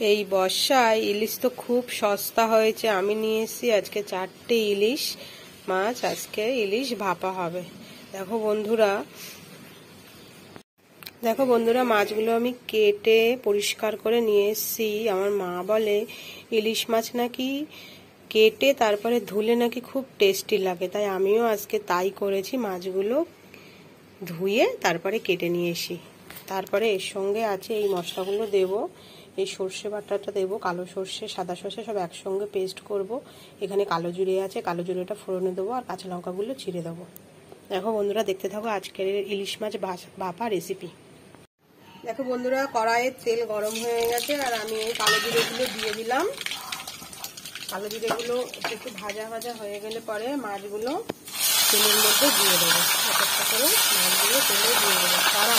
এই বর্ষায় ইলিশ তো খুব সস্তা হয়েছে। আমি নিয়ে এসেছি আজকে 4টে ইলিশ মাছ। আজকে ইলিশ ভাপা হবে। দেখো বন্ধুরা মাছগুলো আমি কেটে পরিষ্কার করে নিয়ে এসেছি। আমার মা বলে ইলিশ মাছ নাকি কেটে তারপরে ধুলে নাকি খুব টেস্টি লাগে, তাই আমিও আজকে তাই করেছি। মাছগুলো ধুয়ে তারপরে কেটে নিয়ে এসি। তারপরে এর সঙ্গে আছে এই মশলাগুলো দেব। এই সর্ষে বাটাটা দেবো, কালো সর্ষে সাদা সর্ষে সব একসঙ্গে পেস্ট করব। এখানে কালো জিরে আছে, কালো জিরেটা ফোড়নে দেবো আর কাঁচা লঙ্কাগুলো চিড়ে দেবো। দেখো বন্ধুরা দেখতে থাকো আজকের ইলিশ মাছ ভাপা রেসিপি। দেখো বন্ধুরা কড়াইয়ে তেল গরম হয়ে গেছে আর আমি এই কালো জিরেগুলো দিয়ে দিলাম। কালো জিরেগুলো একটু ভাজা ভাজা হয়ে গেলে পরে মাছগুলো তেলের মধ্যে দিয়ে দেবো। একটা করে মাছগুলো তেলে দিয়ে দেবো। সারা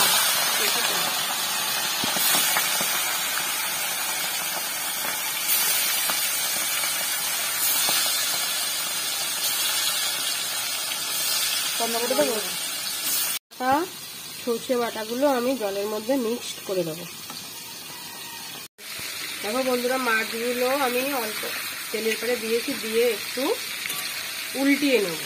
সর্ষে বাটাগুলো আমি জলের মধ্যে মিক্সড করে দেবো। দেখো বন্ধুরা মাছগুলো আমি অল্প তেলের পরে দিয়েছি, দিয়ে একটু উল্টিয়ে নেব।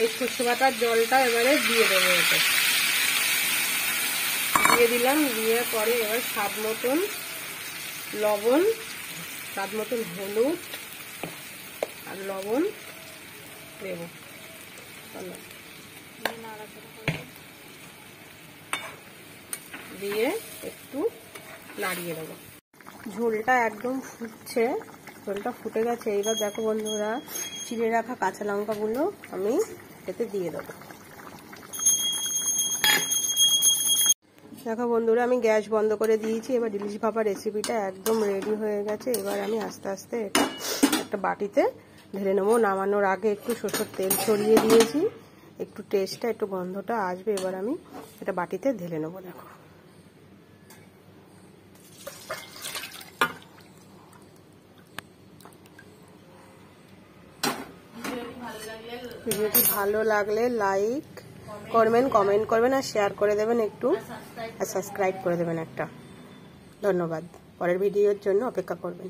এই সর্ষে বাটার জলটা এবারে দিয়ে দেবো। এটা দিয়ে দিলাম, দিয়ে পরে এবার স্বাদ মতন লবণ, স্বাদ মতন হলুদ আর লবণ দেবো। দিয়ে একটু নাড়িয়ে দেবো। ঝোলটা একদম ফুটছে, ঝোলটা ফুটে গেছে। এইবার দেখো বন্ধুরা চিড়ে রাখা কাঁচা লঙ্কাগুলো আমি এতে দিয়ে দেবো। দেখো বন্ধুরা আমি গ্যাস বন্ধ করে দিয়েছি। এবার ইলিশ ভাপা রেসিপিটা একদম রেডি হয়ে গেছে। এবার আমি আস্তে আস্তে এটা একটা বাটিতে ঢেলে নেবো। নামানোর আগে একটু সরষের তেল ছড়িয়ে দিয়েছি, একটু টেস্টটা একটু গন্ধটা আসবে। এবার আমি এটা বাটিতে ঢেলে নেবো। দেখো ভিডিওটি ভালো লাগলে লাইক করবেন, কমেন্ট করবেন আর শেয়ার করে দেবেন একটু, আর সাবস্ক্রাইব করে দেবেন একটা। ধন্যবাদ। পরের ভিডিওর জন্য অপেক্ষা করবেন।